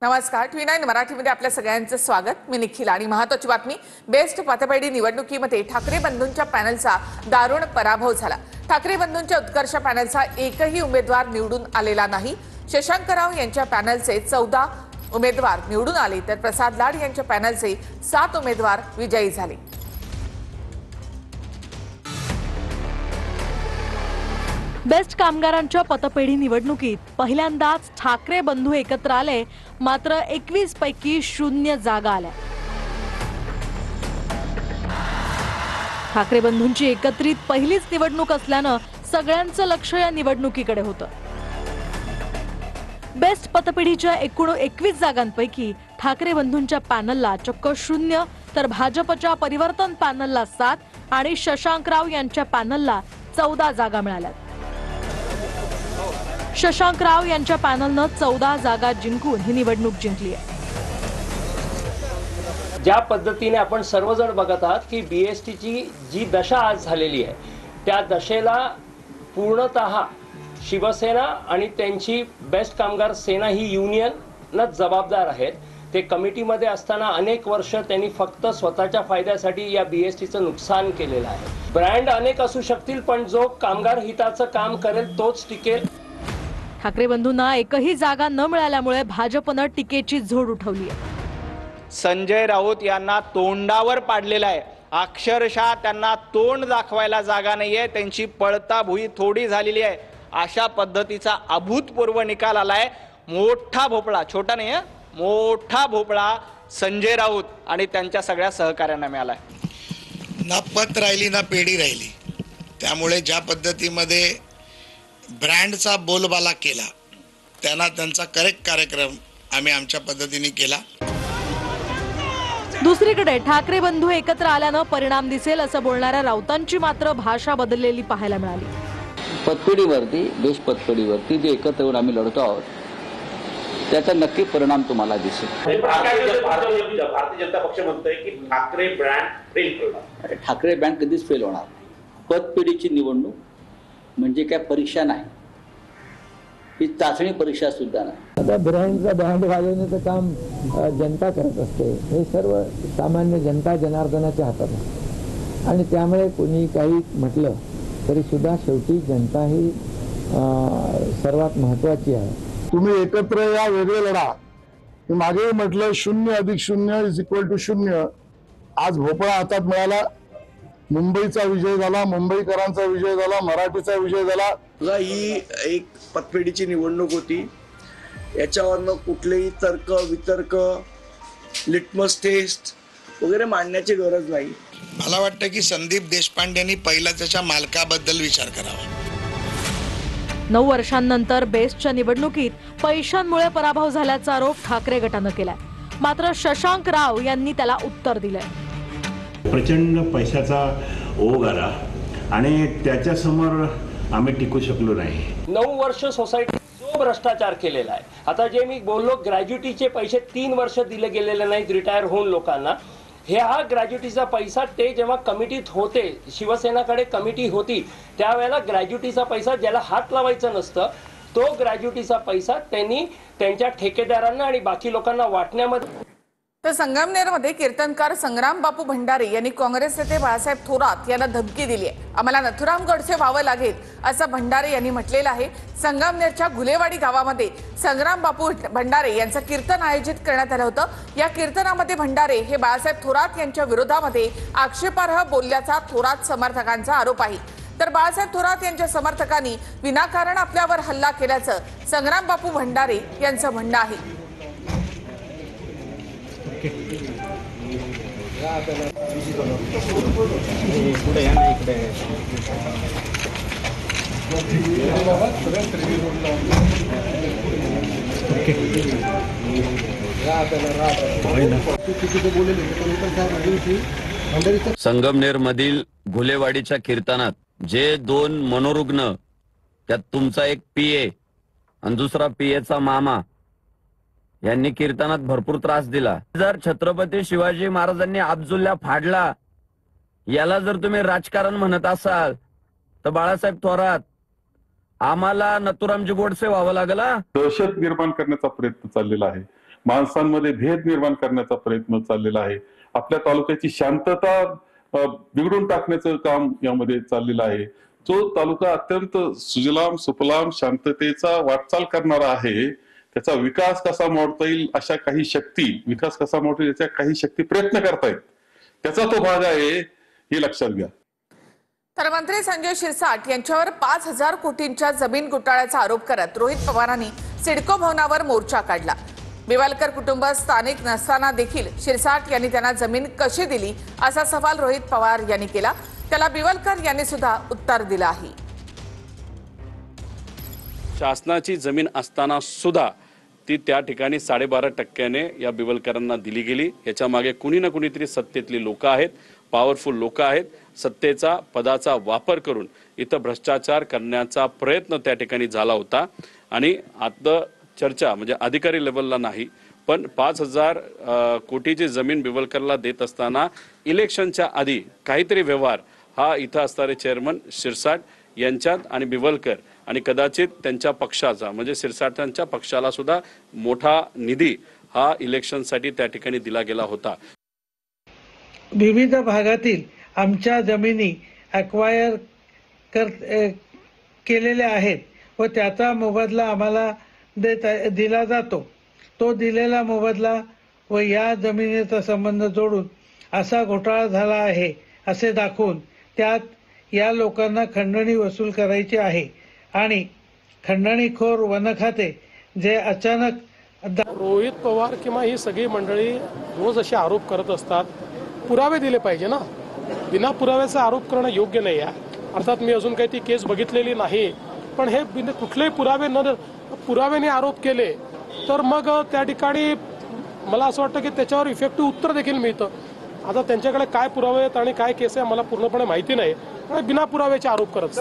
नमस्कार, T9 मराठीमध्ये आपल्या सगळ्यांचं स्वागत। मी निखिल आणि महत्त्वाची बातमी, बेस्ट पतपेढी निवडणुकीमध्ये ठाकरे बंधूंच्या पॅनलचा दारुण पराभव झाला। ठाकरे बंधूंच्या उत्कर्ष पॅनलचा एकही उमेदवार निवडून आलेला नाही। शशांकराव यांच्या पॅनलचे 14 उमेदवार निवडून आले तर प्रसाद लाड यांच्या पॅनलचे 7 उमेदवार विजयी झाले। बेस्ट कामगारांच्या पतपेढी निवडणुकीत पहिल्यांदाच ठाकरे बंधू एकत्र आले, मात्र 21 पैकी 0 जागा आल्या। ठाकरे बंधूंची एकत्रित पहिलीच निवडणूक असल्यानं सगळ्यांचं लक्ष या निवडणुकीकडे होतं। बेस्ट पतपेढीच्या एकूण 21 जागांपैकी ठाकरे बंधूंच्या पॅनलला चक्क 0 तर भाजपच्या परिवर्तन पॅनलला 7 आणि शशांकराव यांच्या पॅनलला 14 जागा मिळाल्या। शशांकराव यांच्या पॅनलनं 14 जागा जिंकून ही निवडणूक जिंकली आहे। ज्या पद्धतीने आपण सर्वजण बघत आहात की बीएसटीची जी दशा आज झालेली आहे त्या दशेला पूर्णतः शिवसेना आणि त्यांची बेस्ट कामगार सेना ही युनियनच जबाबदार आहेत। ते कमिटीमध्ये असताना अनेक वर्ष त्यांनी फक्त स्वतःच्या फायद्यासाठी या बीएसटीचं नुकसान केलेलं आहे। ब्रँड अनेक असू शकतील पण जो कामगार हिताचं काम करेल तोच टिकेल। ठाकरे बंधूंना एकही जागा न मिळाल्यामुळे भाजपनं टीकेची झोड उठवली आहे। संजय राऊत यांना तोंडावर पाडलेला आहे, अक्षरशः त्यांना तोंड दाखवायला जागा नाहीये, त्यांची पळताभुई थोडी झालेली आहे। अशा पद्धतीचा अभूतपूर्व निकाल आलाय। मोठा भोपळा, छोटा नाही आहे, मोठा भोपळा संजय राऊत आणि त्यांच्या सगळ्या सहकाऱ्यांना मिळालाय। ना पत राहिली ना पेढी राहिली, त्यामुळे ज्या पद्धतीमध्ये ब्रँडचा बोलबाला केला त्यांना त्यांचा करेक्ट कार्यक्रम आम्ही आमच्या पद्धतीने केला। दुसरीकडे ठाकरे बंधू एकत्र आल्यानं परिणाम दिसेल असं बोलणाऱ्या राऊतांची मात्र भाषा बदललेली पाहायला मिळाली। पतपेढीवरती, देश पतपेढीवरती जे एकत्र येऊन आम्ही लढतो आहोत त्याचा नक्की परिणाम तुम्हाला दिसेल। भारतीय जनता पक्ष म्हणतोय की ठाकरे ब्रँड फेल होणार। ठाकरे ब्रँड कधीच फेल होणार नाही। पतपेढीची निवडणूक म्हणजे काय परीक्षा नाही, ही चाचणी परीक्षा सुद्धा नाही। आता ब्रँडचा ब्रँड घालवण्याचं काम जनता करत असते, हे सर्व सामान्य जनता जनार्दनाच्या हातात आहे आणि त्यामुळे कोणी काही म्हटलं तरी सुद्धा शेवटी जनता ही सर्वात महत्त्वाची आहे। तुम्ही एकत्र या, वेगळे लढा। मी मागेही म्हटलं 0+0=0। आज भोपळा हातात मिळाला, मुंबईचा विजय झाला, मुंबईकरांचा विजय झाला, मराठीचा विजय झाला। ही एक पतपेढीची निवडणूक होती, याच्यावरनं कुठलेही तर्क वितर्क लिटमस टेस्ट वगैरे मांडण्याची गरज नाही। मला वाटतं की संदीप देशपांडेंनी पहिला त्याच्या मालकाबद्दल विचार करावा। 9 वर्षांनंतर बेस्टच्या निवडणुकीत पैशांमुळे पराभव झाल्याचा आरोप ठाकरे गटानं केलाय, मात्र शशांकराव यांनी त्याला उत्तर दिलंय। प्रचंड पैशाचा ओघ आला आणि त्याच्यासमोर आम्ही टिकू शकलो नाही। 9 वर्ष सोसायटी जो भ्रष्टाचार केलेला आहे। आता जे मी बोललो ग्रॅज्युटीचे पैसे 3 वर्ष दिले गेलेले नाहीत रिटायर होऊन लोकांना। हा ग्रॅज्युटीचा पैसा ते जेव्हा कमिटीत होते, शिवसेनाकडे कमिटी होती त्यावेळेला ग्रॅज्युटीचा पैसा ज्याला हात लावायचं नसतं तो ग्रॅज्युटीचा पैसा त्यांनी त्यांच्या ठेकेदारांना आणि बाकी लोकांना वाटण्यामध्ये। तर संगमनेरमध्ये कीर्तनकार संग्राम बापू भंडारे यांनी काँग्रेस नेते बाळासाहेब थोरात यांना धमकी दिली आहे। आम्हाला नथुराम गोडसे व्हावं लागेल असं भंडारे यांनी म्हटलेलं आहे। संगमनेरच्या घुलेवाडी गावामध्ये संग्राम बापू भंडारे यांचं कीर्तन आयोजित करण्यात आलं होतं। या कीर्तनामध्ये भंडारे हे बाळासाहेब थोरात यांच्या विरोधामध्ये आक्षेपार्ह बोलल्याचा थोरात समर्थकांचा आरोप आहे। तर बाळासाहेब थोरात यांच्या समर्थकांनी विनाकारण आपल्यावर हल्ला केल्याचं संग्राम बापू भंडारे यांचं म्हणणं आहे। संगमनेर मधील घुलेवाडीच्या कीर्तनात जे 2 मनोरुग्ण, त्यात तुमचा एक पीए आणि दुसरा पीएचा मामा यांनी कीर्तनात भरपूर त्रास दिला। जर छत्रपती शिवाजी महाराजांनी अब्जुल्ला फाडला याला जर तुम्ही राजकारण म्हणत असाल तर बाळासाहेब थोरात आम्हाला नथुरामजी गोडसे व्हावं लागला। दहशत निर्माण करण्याचा प्रयत्न चाललेला आहे माणसांमध्ये भेद निर्माण करण्याचा प्रयत्न चाललेला आहे. आपल्या तालुक्याची शांतता बिघडून टाकण्याचं काम यामध्ये चाललेलं आहे. जो तालुका अत्यंत सुजलाम सुफलाम शांततेचा वाटचाल करणारा आहे, त्याचा विकास कसा मोडता येईल अशा काही शक्ती, विकास कसा मोडता येईल याच्या काही शक्ती प्रयत्न करतायत, त्याचा तो भाग आहे, हे लक्षात घ्या. तर मंत्री संजय शिरसाट यांच्यावर 5,000 कोटींच्या जमीन घोटाळ्याचा आरोप करत रोहित पवारांनी सिडको भवनावर मोर्चा काढला. बिवालकर कुटुंब स्थानिक नसताना देखील शिरसाट यांनी त्यांना जमीन कशी दिली असा सवाल रोहित पवार यांनी केला. त्याला बिवालकर यांनी सुद्धा उत्तर दिलं आहे. शासनाची जमीन असताना सुद्धा ती त्या ठिकाणी 12.5% या बिवलकरांना दिली गेली. याच्या मागे कुणी ना कुणीतरी सत्तेतली लोक आहेत, पॉवरफुल लोक आहेत. सत्तेचा पदाचा वापर करून इथं भ्रष्टाचार करण्याचा प्रयत्न त्या ठिकाणी झाला होता. आणि आता चर्चा म्हणजे अधिकारी लेवलला नाही, पण 5,000 कोटीची जमीन बिवलकरला देत असताना इलेक्शनच्या आधी काहीतरी व्यवहार हा इथं असणारे चेअरमन शिरसाट यांच्यात आणि बिवलकर आणि कदाचित त्यांच्या पक्षाचा म्हणजे शिरसाटांच्या पक्षाला सुद्धा मोठा निधी हा इलेक्शनसाठी त्या ठिकाणी दिला गेला होता. विविध भागातील आमच्या जमिनी अक्वायर केलेल्या आहेत व त्याचा मोबदला आम्हाला दिला जातो. तो दिलेला मोबदला व या जमिनीचा संबंध जोडून असा घोटाळा झाला आहे असे दाखवून त्यात या लोकांना खंडणी वसूल करायची आहे. आणि खंडणीखोर वन खाते जे अचानक रोहित पवार किंवा ही सगळी मंडळी रोज असे आरोप करत असतात. पुरावे दिले पाहिजे ना, बिना पुराव्याचा आरोप करणं योग्य नाही आहे. अर्थात मी अजून काही ती केस बघितलेली नाही, पण हे कुठलेही पुराव्याने आरोप केले तर मग त्या ठिकाणी मला असं वाटतं की त्याच्यावर इफेक्टिव्ह उत्तर देखील मिळतं. आता त्यांच्याकडे काय पुरावे आहेत आणि काय केस आहे मला पूर्णपणे माहिती नाही, पण बिना पुराव्याचे आरोप करत.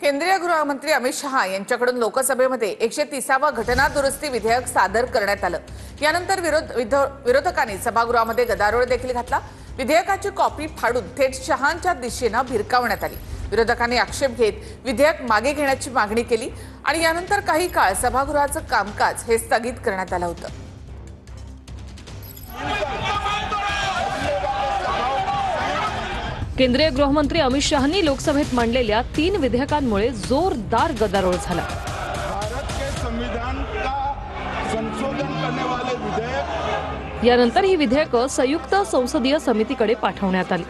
केंद्रीय गृहमंत्री अमित शहा यांच्याकडून लोकसभेमध्ये 130वा घटना दुरुस्ती विधेयक सादर करण्यात आलं. यानंतर विरोधकांनी सभागृहामध्ये गदारोळ देखील घातला. विधेयकाची कॉपी फाडून थेट शहांच्या दिशेनं भिरकावण्यात आली. विरोधकांनी आक्षेप घेत विधेयक मागे घेण्याची मागणी केली आणि यानंतर काही काळ सभागृहाचं कामकाज हे स्थगित करण्यात आलं होतं. केंद्रीय गृहमंत्री अमित शहानी लोकसभेत मांडलेल्या 3 विधेयकांमुळे जोरदार गदारोळ झाला. यानंतर ही विधेयकं संयुक्त संसदीय समितीकडे पाठवण्यात आली.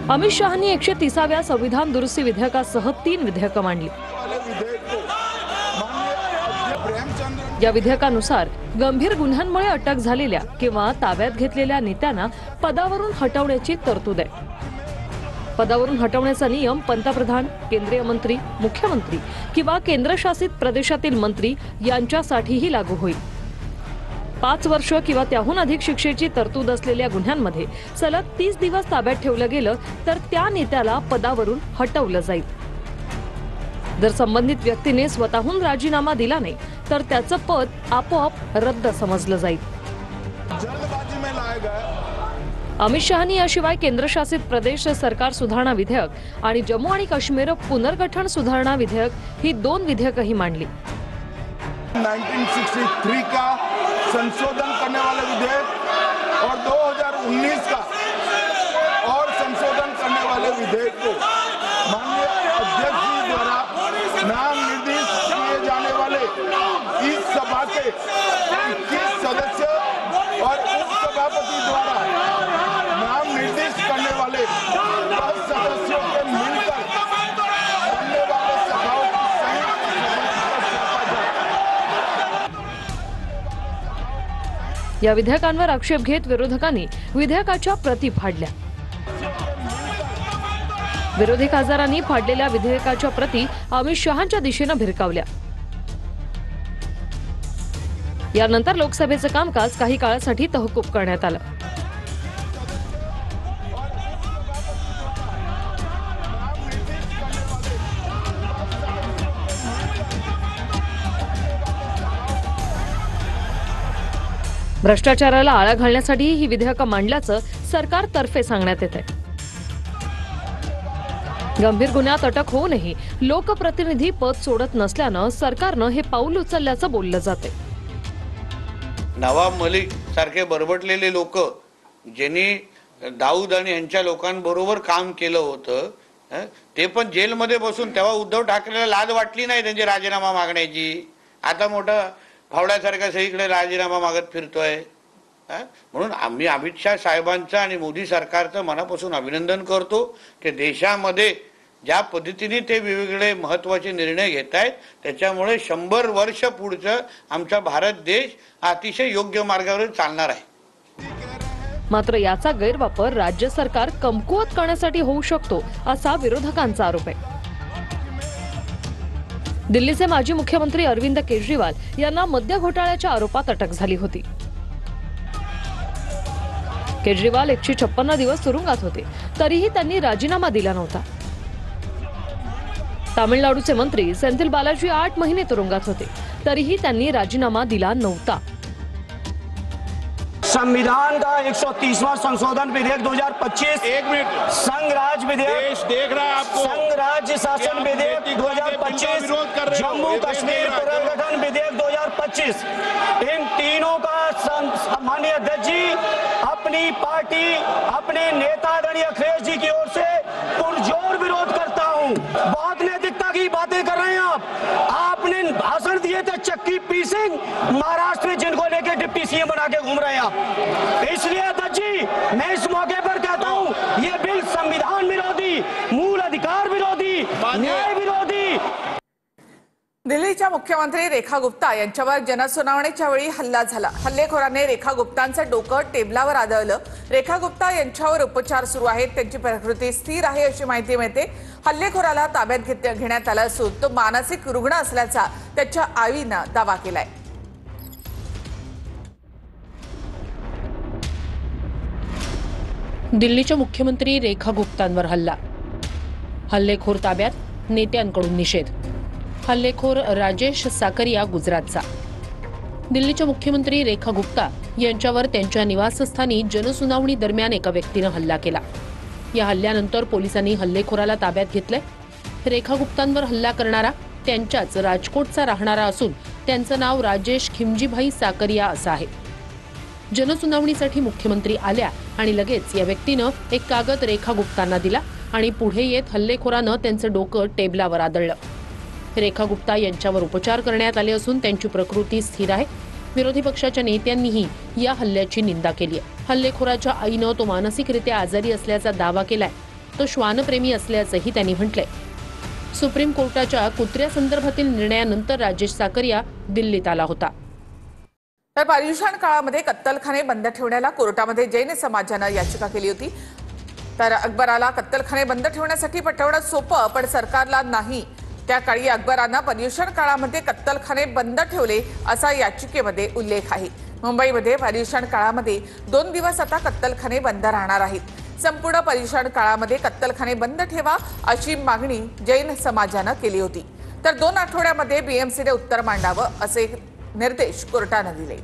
अमित शहानी 130व्या संविधान दुरुस्ती विधेयकासह 3 विधेयकं मांडली. या विधेयकानुसार गंभीर गुन्ह्यांमुळे अटक झालेल्या किंवा ताब्यात घेतलेल्या नेत्यांना पदावरून हटवण्याची तरतूद आहे. पदावरून हटवण्याचा नियम पंतप्रधान, केंद्रीय मंत्री, मुख्यमंत्री किंवा केंद्रशासित प्रदेशातील मंत्री यांच्यासाठीही लागू होईल. 5 वर्ष किंवा त्याहून अधिक शिक्षेची तरतूद असलेल्या गुन्ह्यांमध्ये सलग 30 दिवस ताब्यात ठेवलं गेलं तर त्या नेत्याला पदावरून हटवलं जाईल. जर संबंधित व्यक्तीने स्वतःहून राजीनामा दिला नाही तर त्याचं पद आपोआप रद्द समजलं जाईल. अमित शहानी याशिवाय केंद्रशासित प्रदेश सरकार सुधारणा विधेयक आणि जम्मू आणि काश्मीर पुनर्गठन सुधारणा विधेयक ही 2 विधेयकही मांडली. 1963 का संशोधन करने वाले विधेयक और 2019 का और संशोधन करने वाले विधेयक को माननीय अध्यक्ष जी द्वारा नाम निर्देशित किए जाने वाले इस सभा के 21 सदस्य और उपसभापति द्वारा नाम निर्देशित करने वाले 10 सदस्यों के मिलकर बनने वाले सभाओं की संयुक्त या विधेयकांवर आक्षेप घेत विरोधकांनी विधेयकाच्या प्रती फाडल्या. विरोधी खासदारांनी फाडलेल्या विधेयकाच्या प्रती अमित शहांच्या दिशेनं भिरकावल्या. यानंतर लोकसभेचं कामकाज काही काळासाठी तहकूब करण्यात आलं. भ्रष्टाचाराला आळा घालण्यासाठी ही विधेयकं मांडल्याचं सरकारतर्फे सांगण्यात येत आहे. गंभीर गुन्ह्यात अटक होऊनही लोकप्रतिनिधी पद सोडत नसल्यानं सरकारनं हे पाऊल उचलल्याचं बोललं जाते. नवाब मलिक सारखे बरबटलेले लोक ज्यांनी दाऊद आणि यांच्या लोकांबरोबर काम केलं होतं, ते पण जेलमध्ये बसून तेव्हा उद्धव ठाकरेला लाज वाटली नाही त्यांचे राजीनामा मागण्याची. आता मोठा फावड्यासारखा सगळीकडे राजीनामा मागत फिरतोय. म्हणून आम्ही अमित शाह साहेबांचं आणि मोदी सरकारचं मनापासून अभिनंदन करतो की देशामध्ये ज्या पद्धतीने ते वेगवेगळे महत्त्वाचे निर्णय घेत आहेत त्याच्यामुळे 100 वर्ष पुढचं आमचा भारत देश अतिशय योग्य मार्गावर चालणार आहे. मात्र याचा गैरवापर राज्य सरकार कमकुवत करण्यासाठी होऊ शकतो असा विरोधकांचा आरोप आहे. दिल्लीचे माजी मुख्यमंत्री अरविंद केजरीवाल यांना मद्य घोटाळ्याच्या आरोपात अटक झाली होती. केजरीवाल 156 दिवस तुरुंगात होते, तरीही त्यांनी राजीनामा दिला नव्हता. तामिळनाडूचे मंत्री सेंथिल बालाजी 8 महिने तुरुंगात होते, तरीही त्यांनी राजीनामा दिला नव्हता. संविधान का 130वां संशोधन विधेयक 2025, 1 मिनट, संघ राज्य विधेयक देख रहा है आपको, संघ राज्य शासन विधेयक 2025, जम्मू कश्मीर पुनर्गठन विधेयक 2025, इन तीनों का माननीय अध्यक्ष जी अपनी पार्टी अपने नेता आदरणीय अखिलेश जी की ओर से पुरजोर विरोध करता हूं. बहुत नैतिकता की बातें कर रहे हैं आप. आपने भाषण दिए थे चक्की पी सिंह महाराष्ट्र में, जिनको लेके डिप्टी सीएम बना के घूम रहे हैं आप. इसलिए अध्यक्ष जी मैं इस मौके पर कहता हूं ये बिल संविधान विरोधी, मूल अधिकार विरोधी, न्याय विरोधी. दिल्लीच्या मुख्यमंत्री रेखा गुप्ता यांच्यावर जनसुनावणीच्या वेळी हल्ला झाला. हल्लेखोराने रेखा गुप्तांचं डोकं टेबलावर आदळलं. रेखा गुप्ता यांच्यावर उपचार सुरू आहेत, त्यांची प्रकृती स्थिर आहे अशी माहिती मिळते. हल्लेखोराला ताब्यात घेण्यात आलं असून तो मानसिक रुग्ण असल्याचा त्याच्या आईनं दावा केलाय. दिल्लीच्या मुख्यमंत्री रेखा गुप्तांवर हल्ला, हल्लेखोर ताब्यात, नेत्यांकडून निषेध. हल्लेखोर राजेश साकरिया गुजरातचा. दिल्लीच्या मुख्यमंत्री रेखा गुप्ता यांच्यावर त्यांच्या निवासस्थानी जनसुनावणी दरम्यान एका व्यक्तीनं हल्ला केला. या हल्ल्यानंतर पोलिसांनी हल्लेखोराला ताब्यात घेतलंय. रेखा गुप्तांवर हल्ला करणारा त्यांच्याच राजकोटचा राहणारा असून त्यांचं नाव राजेश खिमजीभाई साकरिया असं आहे. जनसुनावणीसाठी मुख्यमंत्री आल्या आणि लगेच या व्यक्तीनं एक कागद रेखा गुप्तांना दिला आणि पुढे येत हल्लेखोरानं त्यांचं डोकं टेबलावर आदळलं. रेखा गुप्ता यांच्यावर उपचार करण्यात आले असून त्यांची प्रकृती स्थिर आहे. विरोधी पक्षाच्या नेत्यांनीही या हल्ल्याची निंदा केली आहे. हल्लेखोराच्या आईनं तो मानसिकरित्या आजारी असल्याचा दावा केलाय. तो श्वानप्रेमी असल्याचंही त्यांनी म्हटलंय. सुप्रीम कोर्टाच्या कुत्र्यासंदर्भातील निर्णयानंतर राजेश साकरिया दिल्लीत आला होता. तर पर्युषण काळामध्ये कत्तलखाने बंद ठेवण्याला कोर्टामध्ये जैन समाजानं याचिका केली होती. तर अकबराला कत्तलखाने बंद ठेवण्यासाठी पटवणं सोपं, पण सरकारला नाही. त्या काळी अकबरानं पर्युषण काळामध्ये कत्तलखाने बंद ठेवले असा याचिकेमध्ये उल्लेख आहे. मुंबईमध्ये पर्युषण काळामध्ये 2 दिवस आता कत्तलखाने बंद राहणार आहेत. संपूर्ण पर्युषण काळामध्ये कत्तलखाने बंद ठेवा अशी मागणी जैन समाजानं केली होती. तर 2 आठवड्यामध्ये बीएमसीने उत्तर मांडावं असे निर्देश कोर्टानं दिले.